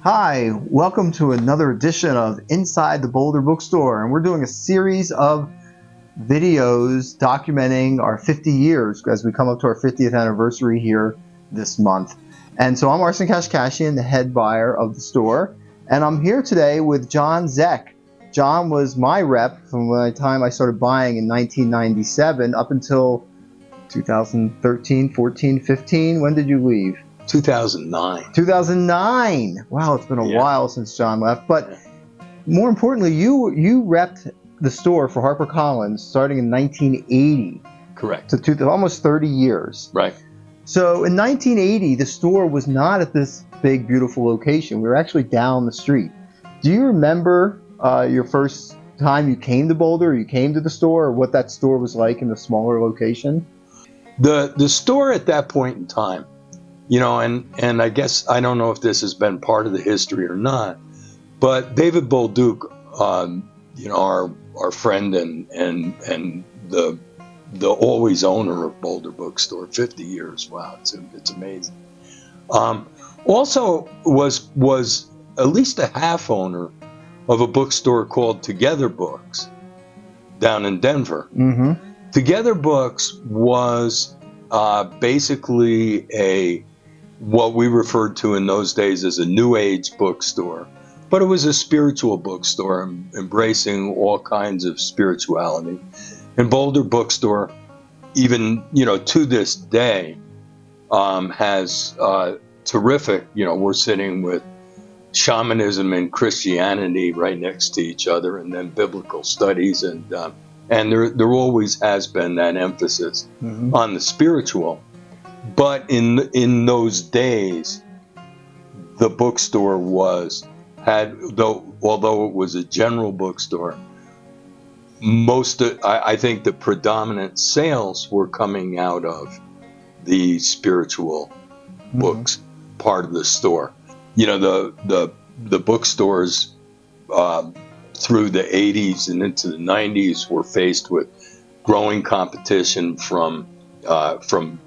Hi, welcome to another edition of Inside the Boulder Bookstore, and we're doing a series of videos documenting our 50 years as we come up to our 50th anniversary here this month. And so I'm Arsen the head buyer of the store, and I'm here today with John Zeck. John was my rep from the time I started buying in 1997 up until 2013, 14, 15. When did you leave? 2009. 2009. Wow, it's been a while since John left. But more importantly, you repped the store for HarperCollins starting in 1980. Correct. So almost 30 years. Right. So in 1980, the store was not at this big, beautiful location. We were actually down the street. Do you remember your first time you came to Boulder, or you came to the store, or what that store was like in the smaller location? The store at that point in time, and I guess I don't know if this has been part of the history or not, but David Bolduc, our friend and the always owner of Boulder Bookstore, 50 years. Wow, it's amazing. Also was at least a half owner of a bookstore called Together Books down in Denver. Mm-hmm. Together Books was basically what we referred to in those days as a New Age bookstore, but it was a spiritual bookstore embracing all kinds of spirituality. And Boulder Bookstore, even to this day, has terrific. We're sitting with shamanism and Christianity right next to each other, and then biblical studies, and there always has been that emphasis on the spiritual. But in those days, the bookstore although it was a general bookstore, I think the predominant sales were coming out of the spiritual books part of the store. The bookstores through the 80s and into the 90s were faced with growing competition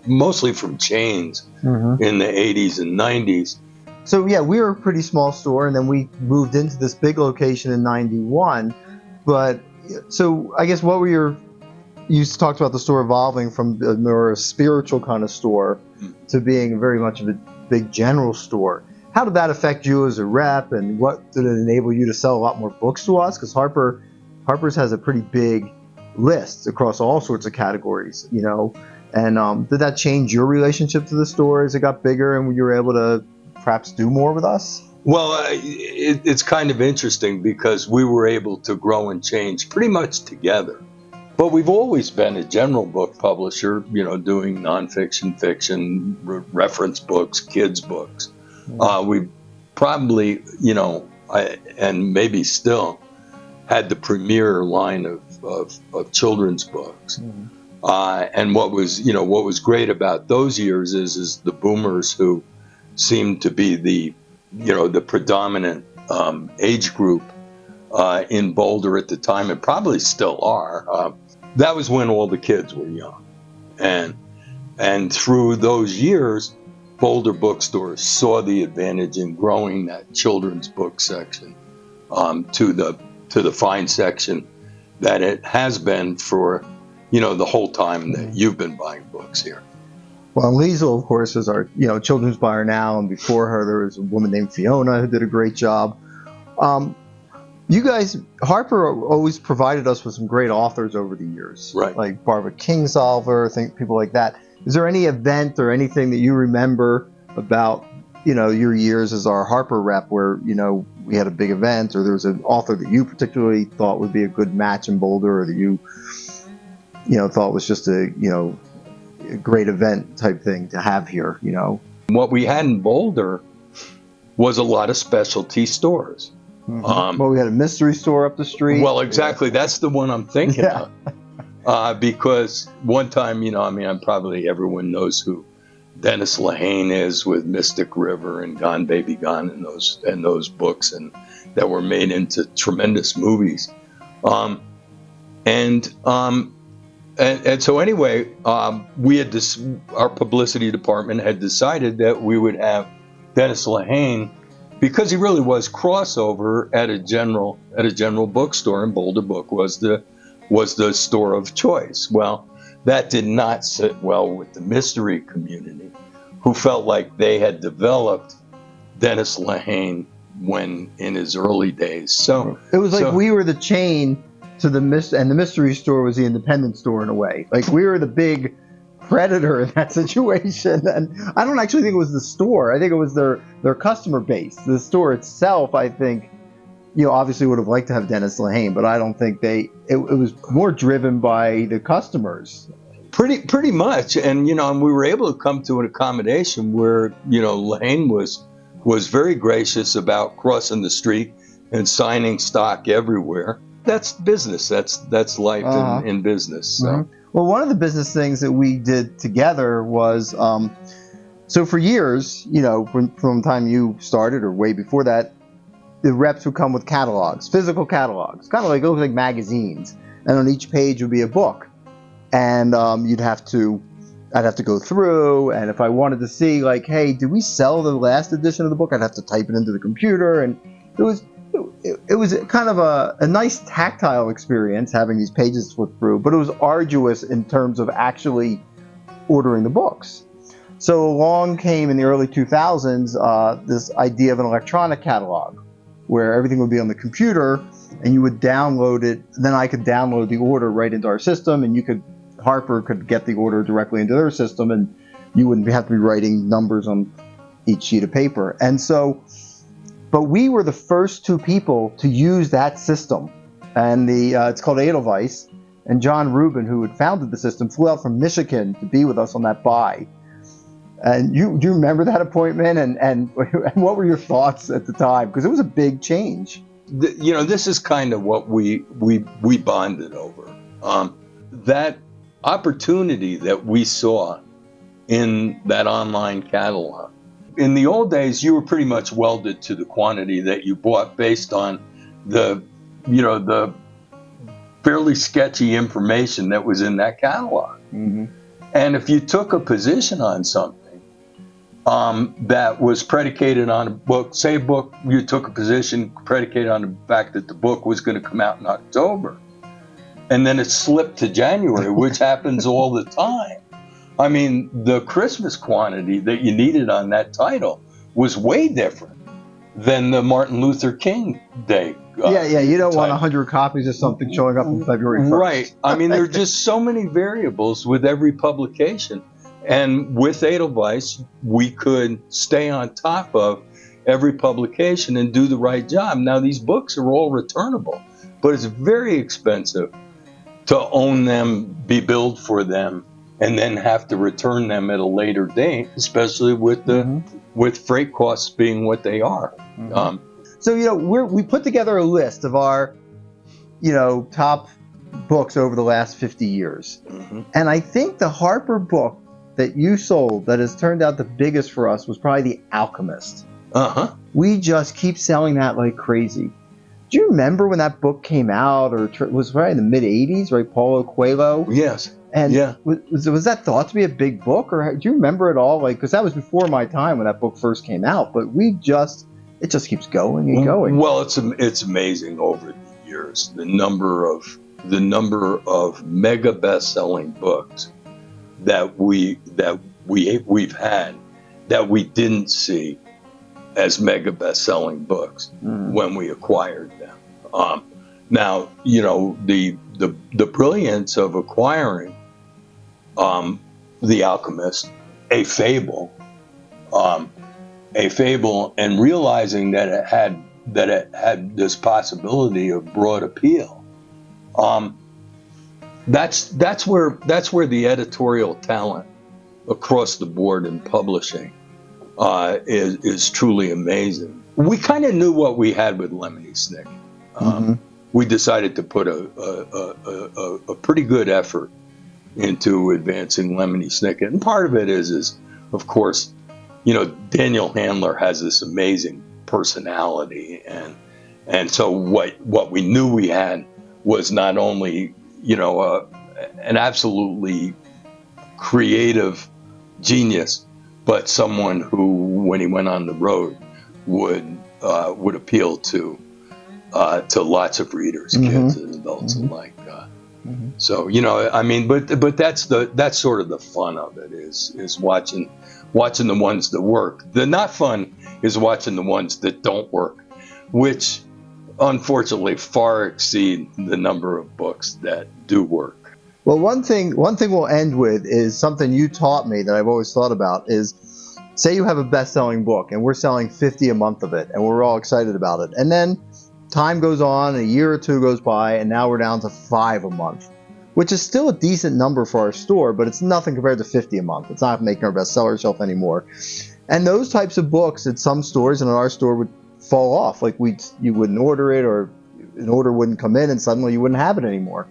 mostly from chains in the 80s and 90s. So yeah, we were a pretty small store, and then we moved into this big location in 91. But so I guess you talked about the store evolving from a more spiritual kind of store to being very much of a big general store. How did that affect you as a rep, and what did it enable you to sell a lot more books to us? Because Harper's has a pretty big list across all sorts of categories, And did that change your relationship to the store as it got bigger and you were able to perhaps do more with us? Well, it's kind of interesting because we were able to grow and change pretty much together. But we've always been a general book publisher, doing nonfiction, fiction, reference books, kids' books. We probably, and maybe still, had the premier line of children's books. And what was great about those years is the boomers, who seemed to be the predominant age group in Boulder at the time, and probably still are. That was when all the kids were young, and through those years, Boulder Bookstores saw the advantage in growing that children's book section to the fine section that it has been for the whole time that you've been buying books here. Well, Liesel, of course, is our children's buyer now, and before her there was a woman named Fiona who did a great job. You guys, Harper always provided us with some great authors over the years, right? Like Barbara Kingsolver, people like that. Is there any event or anything that you remember about your years as our Harper rep where we had a big event, or there was an author that you particularly thought would be a good match in Boulder, or that you thought was just a great event type thing to have here? What we had in Boulder was a lot of specialty stores. Well, we had a mystery store up the street. Well, exactly. That's the one I'm thinking of. Because one time, probably everyone knows who Dennis Lehane is with Mystic River and Gone Baby Gone and those books, and that were made into tremendous movies. And so anyway, we had our publicity department had decided that we would have Dennis Lehane because he really was crossover at a general bookstore, and Boulder Book was the store of choice. Well, that did not sit well with the mystery community, who felt like they had developed Dennis Lehane when in his early days. So it was like we were the chain to the and the mystery store was the independent store in a way. Like we were the big predator in that situation. And I don't actually think it was the store. I think it was their customer base. The store itself, I think, obviously would have liked to have Dennis Lehane, but I don't think it was more driven by the customers. Pretty much. And, and we were able to come to an accommodation where, Lehane was very gracious about crossing the street and signing stock everywhere. That's business. That's life in business. So. Mm-hmm. Well, one of the business things that we did together was, so for years, from the time you started or way before that, the reps would come with catalogs, physical catalogs, kind of like magazines, and on each page would be a book, and I'd have to go through, and if I wanted to see, like, hey, did we sell the last edition of the book? I'd have to type it into the computer, and it was kind of a nice tactile experience having these pages flip through, but it was arduous in terms of actually ordering the books. So along came in the early 2000s this idea of an electronic catalog, where everything would be on the computer, and you would download it. Then I could download the order right into our system, and Harper could get the order directly into their system, and you wouldn't have to be writing numbers on each sheet of paper. And so, but we were the first two people to use that system, and it's called Edelweiss. And John Rubin, who had founded the system, flew out from Michigan to be with us on that buy. And do you remember that appointment? And what were your thoughts at the time? Because it was a big change. This is kind of what we bonded over. That opportunity that we saw in that online catalog. In the old days, you were pretty much welded to the quantity that you bought based on the fairly sketchy information that was in that catalog. Mm-hmm. And if you took a position on something that was predicated on a book, say a book, you took a position predicated on the fact that the book was going to come out in October, and then it slipped to January, which happens all the time. I mean, the Christmas quantity that you needed on that title was way different than the Martin Luther King Day. Yeah, you don't want 100 copies of something showing up on February 1st. Right. I mean, there are just so many variables with every publication. And with Edelweiss, we could stay on top of every publication and do the right job. Now, these books are all returnable, but it's very expensive to own them, be billed for them, and then have to return them at a later date, especially with with freight costs being what they are. Mm-hmm. So we put together a list of our top books over the last 50 years, and I think the Harper book that you sold that has turned out the biggest for us was probably The Alchemist. We just keep selling that like crazy. Do you remember when that book came out, or it was right in the mid 80s, right? Paulo Coelho. Yes. And was that thought to be a big book, or do you remember it all? Like, because that was before my time when that book first came out. But it just keeps going and going. Well, it's amazing over the years the number of mega best-selling books that we've had that we didn't see as mega best-selling books when we acquired them. Now, the brilliance of acquiring The Alchemist, a fable, and realizing that it had this possibility of broad appeal. That's where the editorial talent across the board in publishing is truly amazing. We kind of knew what we had with Lemony Snicket. We decided to put a pretty good effort into advancing Lemony Snicket, and part of it is of course, Daniel Handler has this amazing personality, and so what we knew we had was not only an absolutely creative genius, but someone who, when he went on the road, would would appeal to lots of readers, kids and adults alike. So I mean, but that's sort of the fun of it is watching the ones that work. The not fun is watching the ones that don't work, which unfortunately far exceed the number of books that do work. Well, one thing we'll end with is something you taught me that I've always thought about is, say you have a best-selling book and we're selling 50 a month of it and we're all excited about it. And then time goes on, a year or two goes by, and now we're down to 5 a month, which is still a decent number for our store, but it's nothing compared to 50 a month. It's not making our bestseller shelf anymore. And those types of books at some stores and at our store would fall off. Like you wouldn't order it, or an order wouldn't come in and suddenly you wouldn't have it anymore.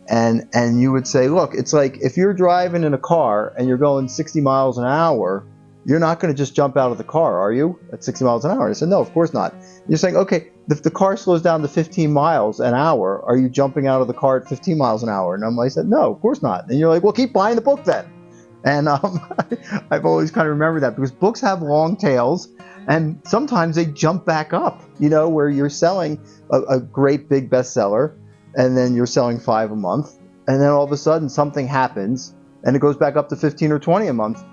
And you would say, look, it's like if you're driving in a car and you're going 60 miles an hour, you're not going to just jump out of the car, are you, at 60 miles an hour? I said, no, of course not. You're saying, okay, if the car slows down to 15 miles an hour, are you jumping out of the car at 15 miles an hour? And I said, no, of course not. And you're like, well, keep buying the book then. And I've always kind of remembered that, because books have long tails, and sometimes they jump back up, where you're selling a great big bestseller, and then you're selling 5 a month, and then all of a sudden something happens, and it goes back up to 15 or 20 a month,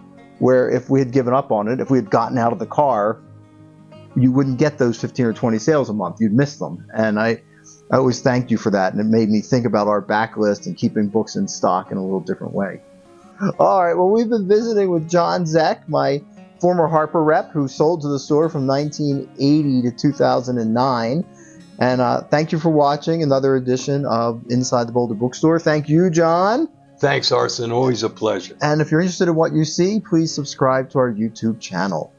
where if we had given up on it, if we had gotten out of the car, you wouldn't get those 15 or 20 sales a month. You'd miss them. And I always thanked you for that, and it made me think about our backlist and keeping books in stock in a little different way. All right, well, we've been visiting with John Zeck, my former Harper rep, who sold to the store from 1980 to 2009. And thank you for watching another edition of Inside the Boulder Bookstore. Thank you, John. Thanks, Arsen. Always a pleasure. And if you're interested in what you see, please subscribe to our YouTube channel.